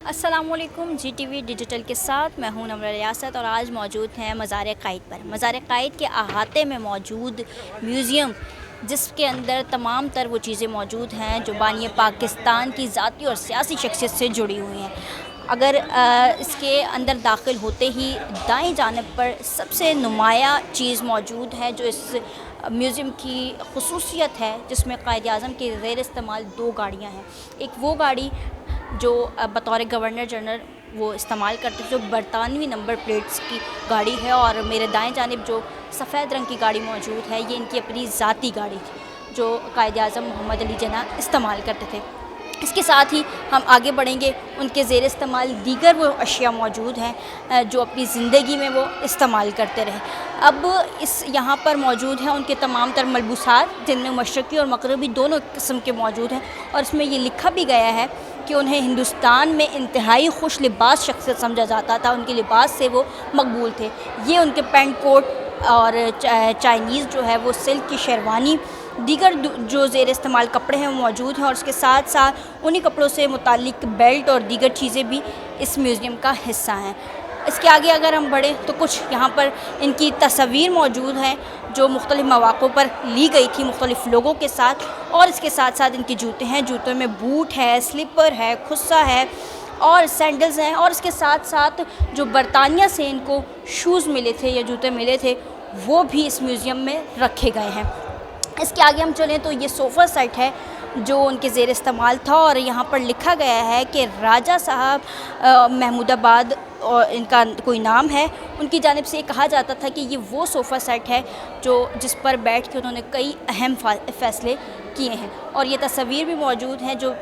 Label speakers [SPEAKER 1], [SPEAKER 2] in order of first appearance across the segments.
[SPEAKER 1] अस्सलाम वालेकुम। GTV digital के साथ मैं हूं नम्र रियासत और आज मौजूद हैं मज़ार क़ाइद पर। मज़ार क़ाइद के अहाते में मौजूद म्यूज़ियम, जिसके अंदर तमाम तर वो चीज़ें मौजूद हैं जो बानी पाकिस्तान की ज़ाती और सियासी शख्सियत से जुड़ी हुई हैं। अगर इसके अंदर दाखिल होते ही दाएं जानिब पर सबसे नुमाया चीज़ मौजूद है जो इस म्यूज़ियम की ख़ुसूसियत है, जिसमें क़ायद आज़म के ज़ेर इस्तेमाल 2 गाड़ियाँ हैं। एक वो गाड़ी जो बतौर गवर्नर जनरल वो इस्तेमाल करते थे, जो बरतानवी नंबर प्लेट्स की गाड़ी है, और मेरे दाएं जानिब जो सफ़ेद रंग की गाड़ी मौजूद है ये इनकी अपनी ज़ाती गाड़ी थी जो क़ायद आज़म मोहम्मद अली जिन्ना इस्तेमाल करते थे। इसके साथ ही हम आगे बढ़ेंगे, उनके ज़ेर इस्तेमाल दीगर वो अशिया मौजूद हैं जो अपनी ज़िंदगी में वो इस्तेमाल करते रहे। अब इस यहाँ पर मौजूद हैं उनके तमाम तर मलबूसात, जिनमें मशरक़ी और मग़रबी दोनों किस्म के मौजूद हैं, और इसमें ये लिखा भी गया है कि उन्हें हिंदुस्तान में इंतहाई खुश लिबास शख्सियत समझा जाता था, उनके लिबास से वो मकबूल थे। ये उनके पेंट कोट और चाइनीज़ जो है वो सिल्क की शेरवानी, दीगर जो ज़ेर इस्तेमाल कपड़े हैं वो मौजूद हैं, और उसके साथ साथ उन्हीं कपड़ों से मुताल्लिक़ बेल्ट और दीगर चीज़ें भी इस म्यूज़ियम का हिस्सा हैं। इसके आगे अगर हम बढ़ें तो कुछ यहाँ पर इनकी तस्वीर मौजूद हैं जो मुख्तलिफ़ मौक़ों पर ली गई थी मुख्तलिफ़ लोगों के साथ, और इसके साथ साथ इनके जूते हैं, जूतों में बूट है, स्लीपर है, खुस्सा है और सैंडल्स हैं, और इसके साथ साथ जो बरतानिया से इनको शूज़ मिले थे या जूते मिले थे वो भी इस म्यूज़ियम में रखे गए हैं। इसके आगे हम चलें तो ये सोफ़ा सेट है जो उनके ज़ेर इस्तेमाल था, और यहाँ पर लिखा गया है कि राजा साहब महमूदाबाद और इनका कोई नाम है, उनकी जानिब से ये कहा जाता था कि ये वो सोफ़ा सेट है जिस पर बैठ के उन्होंने कई अहम फ़ैसले किए हैं। और ये तस्वीर भी मौजूद हैं जो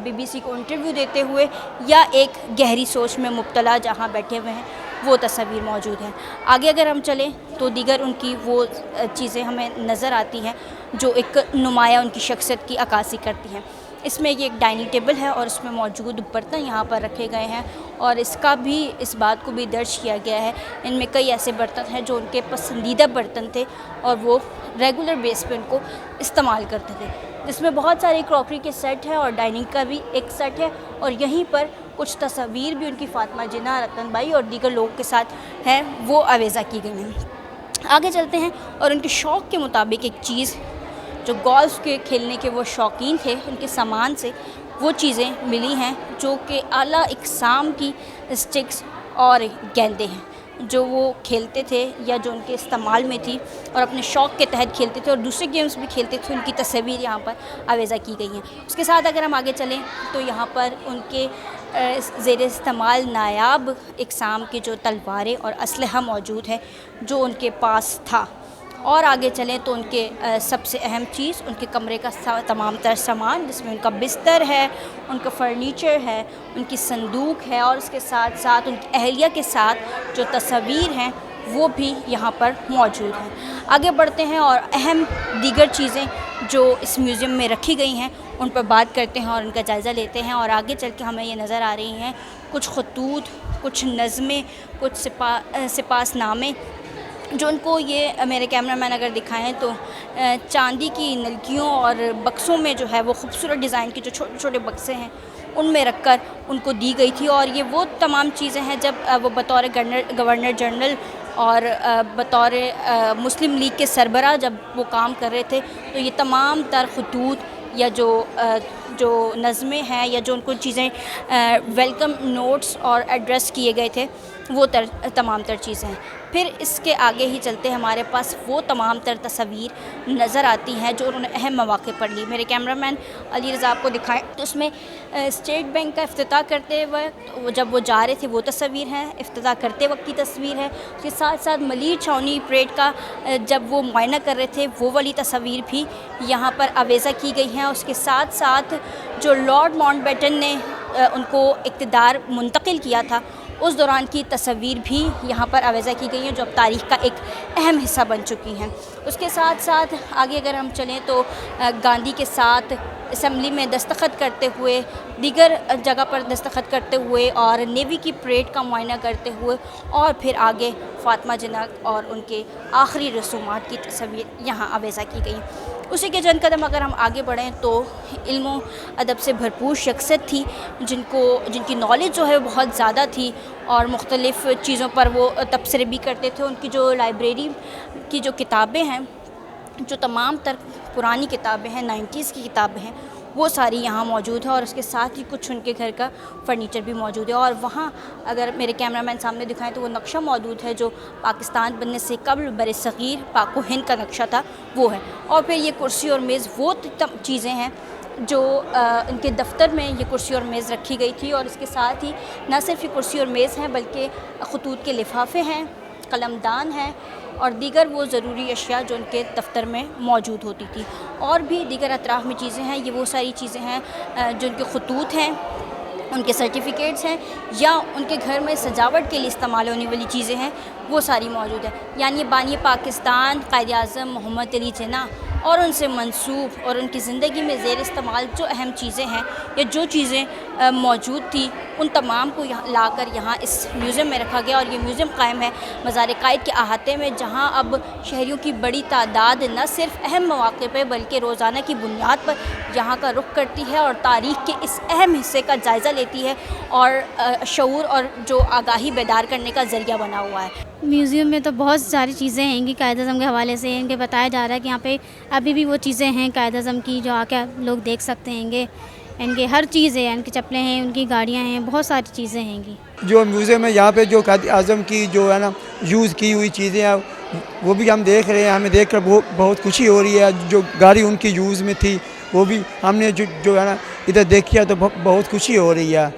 [SPEAKER 1] BBC को इंटरव्यू देते हुए या एक गहरी सोच में मुब्तला जहाँ बैठे हुए हैं वो तस्वीर मौजूद है। आगे अगर हम चलें तो दीगर उनकी वो चीज़ें हमें नज़र आती हैं जो एक नुमाया उनकी शख्सियत की अक्कासी करती हैं। इसमें ये एक डाइनिंग टेबल है और इसमें मौजूद बर्तन यहाँ पर रखे गए हैं, और इसका भी इस बात को भी दर्ज किया गया है इनमें कई ऐसे बर्तन हैं जो उनके पसंदीदा बर्तन थे और वो रेगुलर बेस पे उनको इस्तेमाल करते थे, जिसमें बहुत सारी क्रॉकरी के सेट है और डाइनिंग का भी एक सेट है, और यहीं पर कुछ तस्वीर भी उनकी फ़ातिमा जिन्ना, रतन भाई और दीगर लोगों के साथ हैं वो आवेज़ा की गई हैं। आगे चलते हैं और उनके शौक़ के मुताबिक एक चीज़ जो गोल्फ़ के खेलने के वो शौकीन थे, उनके सामान से वो चीज़ें मिली हैं जो कि आला इक़साम की स्टिक्स और गेंदें हैं जो वो खेलते थे या जो उनके इस्तेमाल में थी और अपने शौक़ के तहत खेलते थे, और दूसरे गेम्स भी खेलते थे। उनकी तस्वीर यहाँ पर आवेज़ा की गई हैं। उसके साथ अगर हम आगे चलें तो यहाँ पर उनके ज़ेर इस्तेमाल नायाब इक़साम की जो तलवारें और असलहा मौजूद है जो उनके पास था। और आगे चलें तो उनके सबसे अहम चीज़ उनके कमरे का तमाम तर सामान, जिसमें उनका बिस्तर है, उनका फ़र्नीचर है, उनकी संदूक है, और उसके साथ साथ उनकी अहलिया के साथ जो तस्वीर हैं वो भी यहाँ पर मौजूद हैं। आगे बढ़ते हैं और अहम दीगर चीज़ें जो इस म्यूज़ियम में रखी गई हैं उन पर बात करते हैं और उनका जायज़ा लेते हैं। और आगे चल के हमें ये नज़र आ रही हैं कुछ खतूत, कुछ नज़में, कुछ सिपासनामे जो उनको ये मेरे कैमरामैन अगर दिखाएं तो चांदी की नलकियों और बक्सों में जो है वो खूबसूरत डिज़ाइन के जो छोटे छोटे बक्से हैं उनमें रखकर उनको दी गई थी। और ये वो तमाम चीज़ें हैं जब वो बतौर गवर्नर जनरल और बतौर मुस्लिम लीग के सरबराह जब वो काम कर रहे थे, तो ये तमाम तर खतूत या जो नज़में हैं या जो उनको चीज़ें वेलकम नोट्स और एड्रेस किए गए थे वो तमाम तर चीज़ें हैं। फिर इसके आगे ही चलते हमारे पास वो तमाम तर तस्वीर नज़र आती हैं जो उन्होंने अहम मौक़े पर ली। मेरे कैमरामैन अली रज़ा आपको दिखाएं तो उसमें स्टेट बैंक का इफ्तिताह करते वक्त जब वो जा रहे थे वो तस्वीर है, इफ्तिताह करते वक्त की तस्वीर है। उसके साथ साथ मलिर छावनी परेड का जब वो मुआयना कर रहे थे वो वाली तस्वीर भी यहाँ पर आवेज़ा की गई हैं। उसके साथ साथ जो लॉर्ड माउंटबेटन ने उनको इक़्तिदार मुंतकिल किया था उस दौरान की तस्वीर भी यहाँ पर आवेज़ा की गई हैं जो अब तारीख़ का एक अहम हिस्सा बन चुकी हैं। उसके साथ साथ आगे अगर हम चलें तो गांधी के साथ اسمبلی میں دستخط کرتے ہوئے، دیگر جگہ پر دستخط کرتے ہوئے اور نیوی کی پریڈ کا معائنہ کرتے ہوئے، اور پھر آگے فاطمہ جناح اور ان کے آخری رسومات کی تصویر یہاں آویزہ کی گئی۔ اسی کے چند قدم اگر ہم آگے بڑھیں تو علم و ادب سے بھرپور شخصیت تھی، جن کی نالج جو ہے بہت زیادہ تھی اور مختلف چیزوں پر وہ تبصرے بھی کرتے تھے۔ ان کی جو لائبریری کی جو کتابیں ہیں، جو تمام تر پرانی کتابیں ہیں، 90s کی کتابیں ہیں، وہ ساری یہاں موجود ہیں، اور اس کے ساتھ ہی کچھ ان کے گھر کا فرنیچر بھی موجود ہے۔ اور وہاں اگر میرے کیمرہ مین سامنے دکھائیں تو وہ نقشہ موجود ہے جو پاکستان بننے سے قبل بر صغیر پاک و ہند کا نقشہ تھا، وہ ہے۔ اور پھر یہ کرسی اور میز وہ چیزیں ہیں جو ان کے دفتر میں یہ کرسی اور میز رکھی گئی تھی، اور اس کے ساتھ ہی نہ صرف یہ کرسی اور میز ہیں بلکہ خطوط کے لفافے ہیں، قلم دان ہیں اور دیگر وہ ضروری اشیاء جو ان کے دفتر میں موجود ہوتی تھی۔ اور بھی دیگر اطراف میں چیزیں ہیں، یہ وہ ساری چیزیں ہیں جو ان کے خطوط ہیں، ان کے سرٹیفکیٹس ہیں، یا ان کے گھر میں سجاوٹ کے لیے استعمال ہونے والی چیزیں ہیں، وہ ساری موجود ہیں۔ یعنی بانی پاکستان قائد اعظم محمد علی جناح اور ان سے منسوب اور ان کی زندگی میں زیر استعمال جو اہم چیزیں ہیں یا جو چیزیں موجود تھی، ان تمام کو لا کر یہاں اس میوزیم میں رکھا گیا، اور یہ میوزیم قائم ہے مزار قائد کے احاطے میں، جہاں اب شہریوں کی بڑی تعداد نہ صرف اہم مواقع پہ بلکہ روزانہ کی بنیاد پر یہاں کا رخ کرتی ہے اور تاریخ کے اس اہم حصے کا جائزہ لیتی ہے، اور شعور اور جو آگاہی بیدار کرنے کا ذریعہ بنا ہوا ہے۔
[SPEAKER 2] میوزیم میں تو بہت ساری چیزیں ہیں ان کی قائد اعظم کے حوالے سے، ان کے بتایا جا رہا ہے کہ یہاں پہ ابھی بھی وہ چیزیں ہیں قائد اعظم کی جو آ کے لوگ دیکھ سکتے ہیں گے۔ ان کے ہر چیز ہے، ان کی چپلیں ہیں، ان کی گاڑیاں ہیں، بہت ساری چیزیں ہیں گی۔
[SPEAKER 3] جو میوزیم ہے یہاں پہ جو قائد اعظم کی جو ہے نا یوز کی ہوئی چیزیں ہیں وہ بھی ہم دیکھ رہے ہیں، ہمیں دیکھ کر بہت خوشی ہو رہی ہے۔ جو گاڑی ان کی یوز میں تھی وہ بھی ہم نے جو ہے نا ادھر دیکھی ہے تو بہت خوشی ہو رہی ہے۔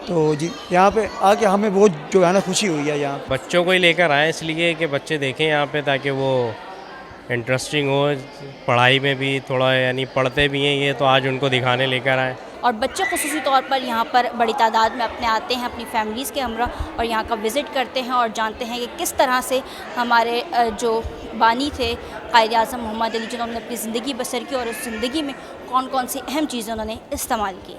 [SPEAKER 3] تو جی یہاں پہ آ کے ہمیں بہت جو ہے نا خوشی ہوئی ہے۔ یہاں
[SPEAKER 4] بچوں کو ہی لے کر آئے اس لیے کہ بچے دیکھیں یہاں پہ، تاکہ وہ انٹرسٹنگ ہو، پڑھائی میں بھی تھوڑا یعنی پڑھتے بھی ہیں یہ، تو آج ان کو دکھانے لے کر آئے۔
[SPEAKER 1] اور بچے خصوصی طور پر یہاں پر بڑی تعداد میں اپنے آتے ہیں اپنی فیملیز کے ہمراہ، اور یہاں کا وزٹ کرتے ہیں اور جانتے ہیں کہ کس طرح سے ہمارے جو بانی تھے قائد اعظم محمد علی جناح نے اپنی زندگی بسر کی، اور اس زندگی میں کون کون سی اہم چیزیں انہوں نے استعمال کی۔